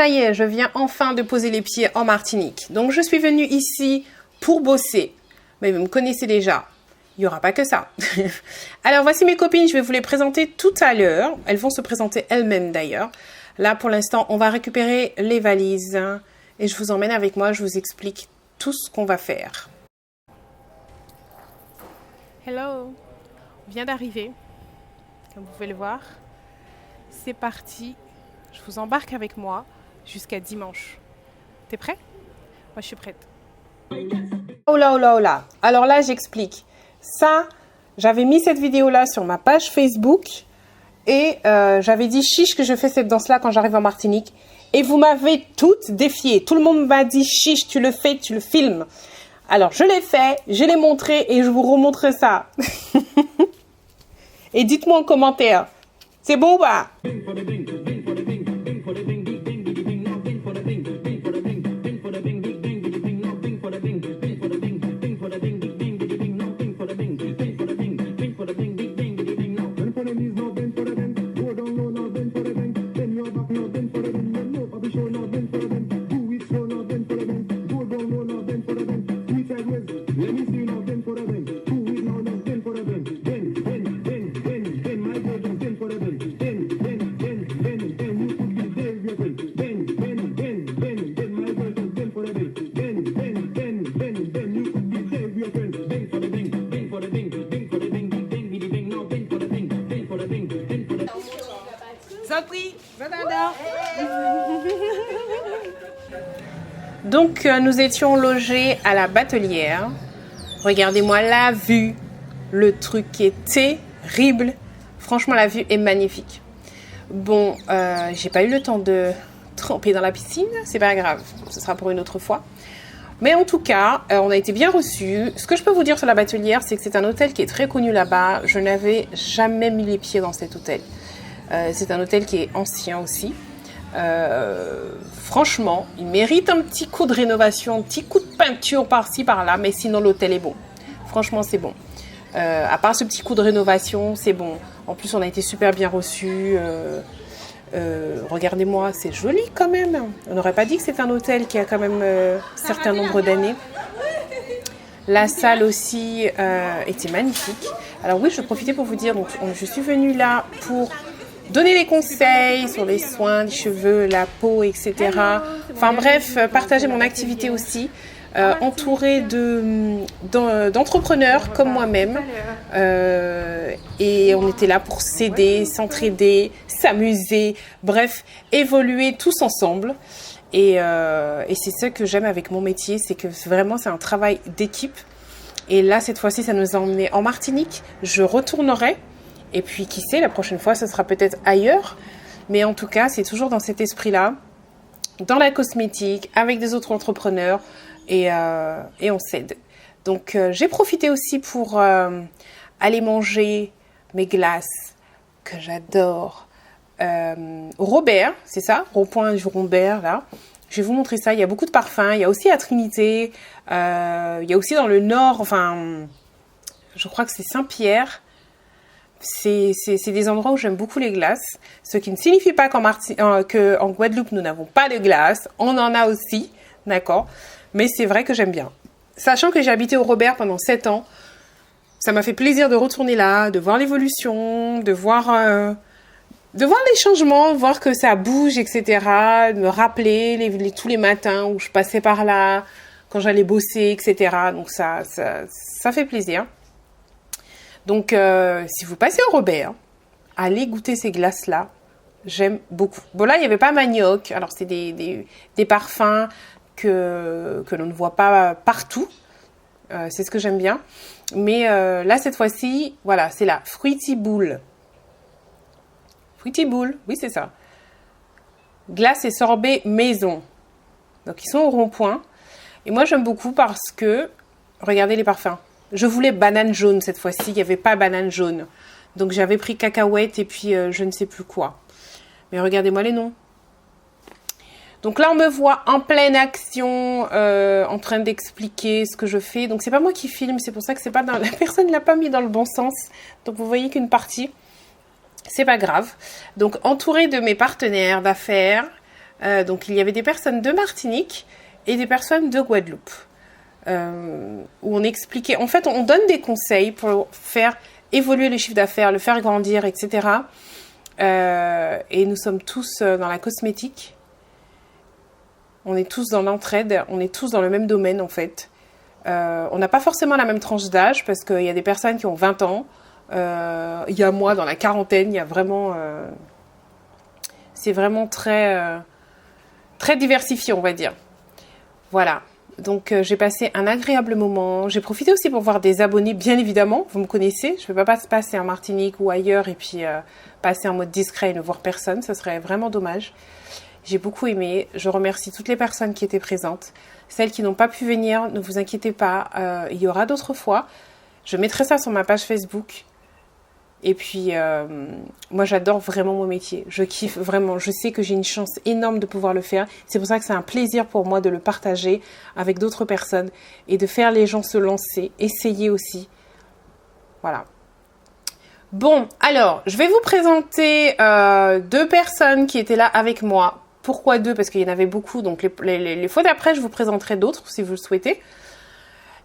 Ça y est, je viens enfin de poser les pieds en Martinique. Donc, je suis venue ici pour bosser. Mais vous me connaissez déjà. Il n'y aura pas que ça. Alors, voici mes copines. Je vais vous les présenter tout à l'heure. Elles vont se présenter elles-mêmes d'ailleurs. Là, pour l'instant, on va récupérer les valises. Et je vous emmène avec moi. Je vous explique tout ce qu'on va faire. Hello. On vient d'arriver. Comme vous pouvez le voir. C'est parti. Je vous embarque avec moi jusqu'à dimanche. T'es prêt? Moi, je suis prête. Oh là, oh là, oh là. Alors là, j'explique. Ça, j'avais mis cette vidéo-là sur ma page Facebook et j'avais dit chiche que je fais cette danse-là quand j'arrive en Martinique. Et vous m'avez toutes défié. Tout le monde m'a dit chiche, tu le fais, tu le filmes. Alors, je l'ai fait, je l'ai montré et je vous remontre ça. Et dites-moi en commentaire, c'est bon ou pas? Donc, nous étions logés à la Batelière. Regardez-moi la vue. Le truc est terrible. Franchement, la vue est magnifique. Bon, j'ai pas eu le temps de tremper dans la piscine. C'est pas grave. Ce sera pour une autre fois. Mais en tout cas, on a été bien reçus. Ce que je peux vous dire sur la Batelière, c'est que c'est un hôtel qui est très connu là-bas. Je n'avais jamais mis les pieds dans cet hôtel. C'est un hôtel qui est ancien aussi. Franchement, il mérite un petit coup de rénovation, un petit coup de peinture par-ci, par-là, mais sinon l'hôtel est bon. Franchement, c'est bon. À part ce petit coup de rénovation, c'est bon. En plus, on a été super bien reçus. Regardez-moi, c'est joli quand même. On n'aurait pas dit que c'est un hôtel qui a quand même un certain nombre d'années. La salle aussi était magnifique. Alors oui, je profitais pour vous dire, donc, je suis venue là pour donner des conseils sur les soins des cheveux, la peau, etc. Enfin bref, partager mon activité aussi, entourée d'entrepreneurs comme moi-même. Et on était là pour s'aider, s'entraider, s'amuser, bref, évoluer tous ensemble. Et c'est ça que j'aime avec mon métier, c'est que vraiment c'est un travail d'équipe. Et là, cette fois-ci, ça nous a emmenés en Martinique. Je retournerai. Et puis, qui sait, la prochaine fois, ce sera peut-être ailleurs. Mais en tout cas, c'est toujours dans cet esprit-là, dans la cosmétique, avec des autres entrepreneurs. Et on s'aide. Donc, j'ai profité aussi pour aller manger mes glaces que j'adore. Au Robert, c'est ça? Rond-point du Robert, là. Je vais vous montrer ça. Il y a beaucoup de parfums. Il y a aussi à Trinité. Il y a aussi dans le nord, enfin, je crois que c'est Saint-Pierre. C'est des endroits où j'aime beaucoup les glaces. Ce qui ne signifie pas qu'en Guadeloupe, nous n'avons pas de glace. On en a aussi, d'accord? Mais c'est vrai que j'aime bien. Sachant que j'ai habité au Robert pendant 7 ans, ça m'a fait plaisir de retourner là, de voir l'évolution, de voir les changements, voir que ça bouge, etc. De me rappeler tous les matins où je passais par là, quand j'allais bosser, etc. Donc ça fait plaisir. Donc, si vous passez au Robert, allez goûter ces glaces-là. J'aime beaucoup. Bon, là, il n'y avait pas manioc. Alors, c'est des parfums que l'on ne voit pas partout. C'est ce que j'aime bien. Mais là, cette fois-ci, voilà, c'est la Fruity Boule. Fruity Boule, oui, c'est ça. Glace et sorbet maison. Donc, ils sont au rond-point. Et moi, j'aime beaucoup parce que, regardez les parfums. Je voulais banane jaune cette fois-ci, il n'y avait pas banane jaune. Donc j'avais pris cacahuète et puis je ne sais plus quoi. Mais regardez-moi les noms. Donc là, on me voit en pleine action, en train d'expliquer ce que je fais. Donc c'est pas moi qui filme, c'est pour ça que c'est pas la personne ne l'a pas mis dans le bon sens. Donc vous voyez qu'une partie, c'est pas grave. Donc entourée de mes partenaires d'affaires, Donc il y avait des personnes de Martinique et des personnes de Guadeloupe. Où on expliquait, en fait on donne des conseils pour faire évoluer le chiffre d'affaires, le faire grandir, etc. Et nous sommes tous dans la cosmétique. On est tous dans l'entraide, on est tous dans le même domaine en fait. On n'a pas forcément la même tranche d'âge parce qu'il y a des personnes qui ont 20 ans. Il y a moi dans la quarantaine, il y a vraiment... c'est vraiment très, très diversifié, on va dire. Voilà. Donc, j'ai passé un agréable moment. J'ai profité aussi pour voir des abonnés, bien évidemment. Vous me connaissez. Je ne peux pas passer en Martinique ou ailleurs et puis passer en mode discret et ne voir personne. Ce serait vraiment dommage. J'ai beaucoup aimé. Je remercie toutes les personnes qui étaient présentes. Celles qui n'ont pas pu venir, ne vous inquiétez pas. Il y aura d'autres fois. Je mettrai ça sur ma page Facebook. Et puis, moi, j'adore vraiment mon métier. Je kiffe vraiment. Je sais que j'ai une chance énorme de pouvoir le faire. C'est pour ça que c'est un plaisir pour moi de le partager avec d'autres personnes et de faire les gens se lancer, essayer aussi. Voilà. Bon, alors, je vais vous présenter 2 personnes qui étaient là avec moi. Pourquoi 2? Parce qu'il y en avait beaucoup. Donc, les fois d'après, je vous présenterai d'autres si vous le souhaitez.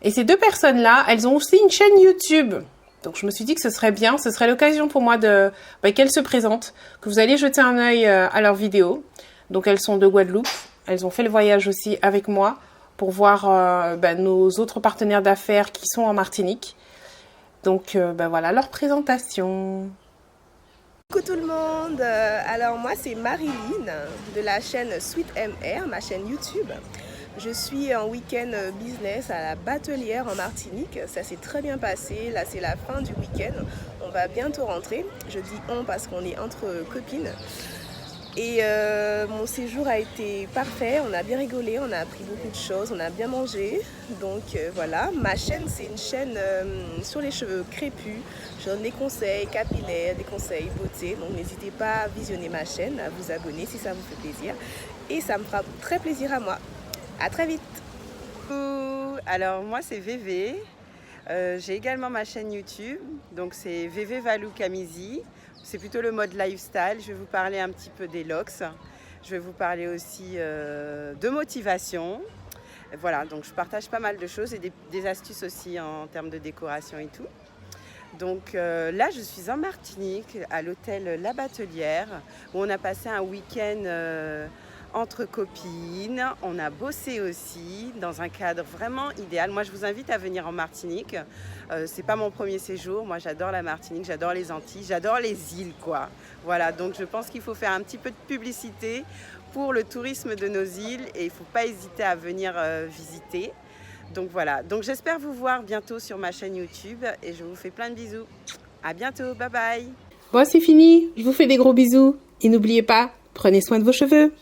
Et ces 2 personnes-là, elles ont aussi une chaîne YouTube. Donc, je me suis dit que ce serait bien, ce serait l'occasion pour moi qu'elles se présentent, que vous allez jeter un œil à leurs vidéos. Donc, elles sont de Guadeloupe. Elles ont fait le voyage aussi avec moi pour voir nos autres partenaires d'affaires qui sont en Martinique. Donc, voilà leur présentation. Coucou tout le monde, alors moi c'est Marilyn de la chaîne Sweet MR, ma chaîne YouTube. Je suis en week-end business à la Batelière en Martinique, ça s'est très bien passé, là c'est la fin du week-end, on va bientôt rentrer, je dis on parce qu'on est entre copines. Et mon séjour a été parfait, on a bien rigolé, on a appris beaucoup de choses, on a bien mangé. Donc voilà, ma chaîne c'est une chaîne sur les cheveux crépus. Je donne des conseils capillaires, des conseils beauté. Donc n'hésitez pas à visionner ma chaîne, à vous abonner si ça vous fait plaisir. Et ça me fera très plaisir à moi. À très vite. Alors moi c'est VV. J'ai également ma chaîne YouTube. Donc c'est VV Valou Kamizi. C'est plutôt le mode lifestyle. Je vais vous parler un petit peu des locks. Je vais vous parler aussi de motivation. Voilà, donc je partage pas mal de choses et des astuces aussi en termes de décoration et tout. Donc là, je suis en Martinique, à l'hôtel La Batelière, où on a passé un week-end entre copines. On a bossé aussi dans un cadre vraiment idéal. Moi, je vous invite à venir en Martinique. C'est pas mon premier séjour. Moi, j'adore la Martinique, j'adore les Antilles, j'adore les îles, quoi. Voilà, donc je pense qu'il faut faire un petit peu de publicité pour le tourisme de nos îles et il ne faut pas hésiter à venir visiter. Donc voilà, donc j'espère vous voir bientôt sur ma chaîne YouTube et je vous fais plein de bisous. À bientôt, bye bye. Bon, c'est fini. Je vous fais des gros bisous. Et n'oubliez pas, prenez soin de vos cheveux.